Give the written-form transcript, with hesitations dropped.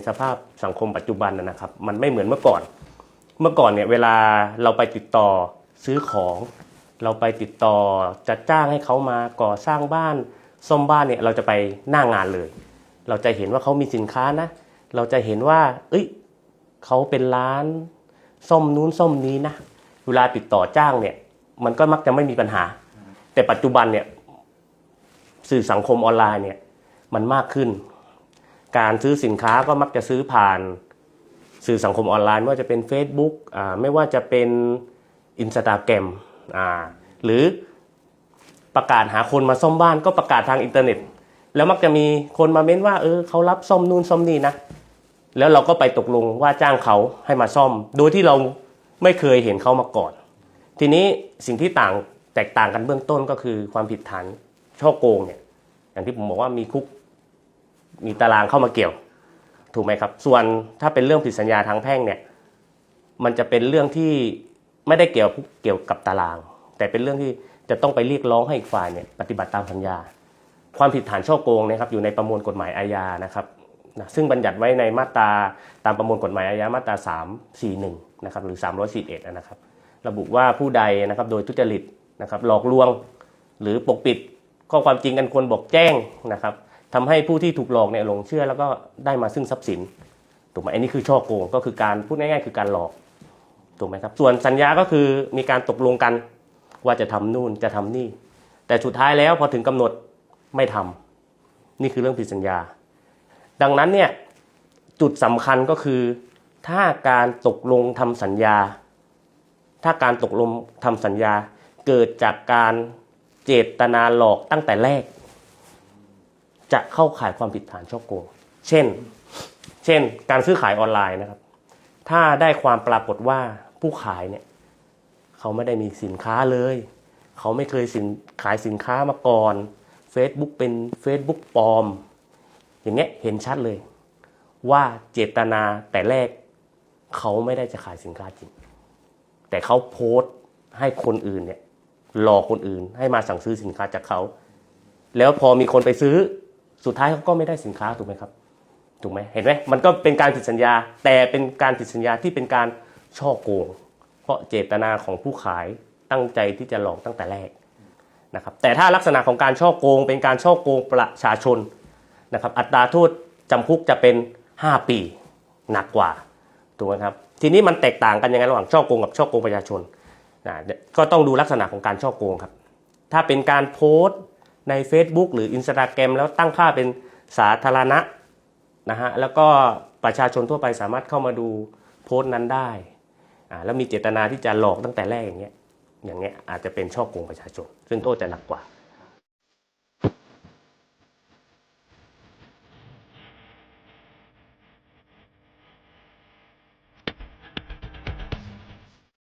สภาพสังคมปัจจุบันนะครับมันไม่เหมือนเมื่อก่อนเนี่ยเวลาเราไปติดต่อซื้อของเราไปติดต่อจะจ้างให้เขามาก่อสร้างบ้านซ่อมบ้านเนี่ยเราจะไปหน้างานเลยเราจะเห็นว่าเขามีสินค้านะเราจะเห็นว่าเขาเป็นร้านซ่อมนู้นซ่อมนี้นะเวลาติดต่อจ้างเนี่ยมันก็มักจะไม่มีปัญหาแต่ปัจจุบันเนี่ยสื่อสังคมออนไลน์เนี่ยมันมากขึ้นการซื้อสินค้าก็มักจะซื้อผ่านสื่อสังคมออนไลน์ไม่ว่าจะเป็น Facebook ไม่ว่าจะเป็น Instagram หรือประกาศหาคนมาซ่อมบ้านก็ประกาศทางอินเทอร์เน็ตแล้วมักจะมีคนมาเม้นว่าเขารับซ่อมนู่นซ่อมนี่นะแล้วเราก็ไปตกลงว่าจ้างเขาให้มาซ่อมโดยที่เราไม่เคยเห็นเขามาก่อนทีนี้สิ่งที่แตกต่างกันเบื้องต้นก็คือความผิดฐานฉ้อโกงเนี่ยอย่างที่ผมบอกว่ามีคุกมีตารางเข้ามาเกี่ยวถูกไหมครับส่วนถ้าเป็นเรื่องผิดสัญญาทางแพ่งเนี่ยมันจะเป็นเรื่องที่ไม่ได้เกี่ยวกับตารางแต่เป็นเรื่องที่จะต้องไปเรียกร้องให้อีกฝ่ายเนี่ยปฏิบัติตามสัญญาความผิดฐานฉ้อโกงนะครับอยู่ในประมวลกฎหมายอาญานะครับซึ่งบัญญัติไว้ในมาตราตามประมวลกฎหมายอาญามาตรา341นะครับหรือ341นะครับระบุว่าผู้ใดนะครับโดยทุจริตนะครับหลอกลวงหรือปกปิดข้อความจริงอันควรบอกแจ้งนะครับทำให้ผู้ที่ถูกหลอกเนี่ยหลงเชื่อแล้วก็ได้มาซึ่งทรัพย์สินถูกไหมอันนี้คือฉ้อโกงก็คือการพูดง่ายๆคือการหลอกถูกไหมครับส่วนสัญญาก็คือมีการตกลงกันว่าจะทำนู่นจะทำนี่แต่สุดท้ายแล้วพอถึงกำหนดไม่ทำนี่คือเรื่องผิดสัญญาดังนั้นเนี่ยจุดสำคัญก็คือถ้าการตกลงทำสัญญาเกิดจากการเจตนาหลอกตั้งแต่แรกจะเข้าข่ายความผิดฐานฉ้อโกงเช่นการซื้อขายออนไลน์นะครับถ้าได้ความปรากฏว่าผู้ขายเนี่ยเขาไม่ได้มีสินค้าเลยเขาไม่เคยขายสินค้ามาก่อน Facebook เป็น Facebook ปลอมอย่างเงี้ยเห็นชัดเลยว่าเจตนาแต่แรกเขาไม่ได้จะขายสินค้าจริงแต่เขาโพสต์ให้คนอื่นเนี่ยหลอกคนอื่นให้มาสั่งซื้อสินค้าจากเขาแล้วพอมีคนไปซื้อสุดท้ายเขาก็ไม่ได้สินค้าถูกไหมครับถูกไหมเห็นไหมมันก็เป็นการผิดสัญญาแต่เป็นการผิดสัญญาที่เป็นการฉ้อโกงเพราะเจตนาของผู้ขายตั้งใจที่จะหลอกตั้งแต่แรกนะครับแต่ถ้าลักษณะของการฉ้อโกงเป็นการฉ้อโกงประชาชนนะครับอัตราโทษจำคุกจะเป็น5 ปีหนักกว่าถูกไหมครับทีนี้มันแตกต่างกันยังไงระหว่างฉ้อโกงกับฉ้อโกงประชาชนก็ต้องดูลักษณะของการฉ้อโกงครับถ้าเป็นการโพสต์ใน Facebook หรือ Instagram แล้วตั้งค่าเป็นสาธารณะนะฮะแล้วก็ประชาชนทั่วไปสามารถเข้ามาดูโพสต์นั้นได้แล้วมีเจตนาที่จะหลอกตั้งแต่แรกอย่างเงี้ยอาจจะเป็นฉ้อโกงประชาชนซึ่งโทษจะหนักกว่า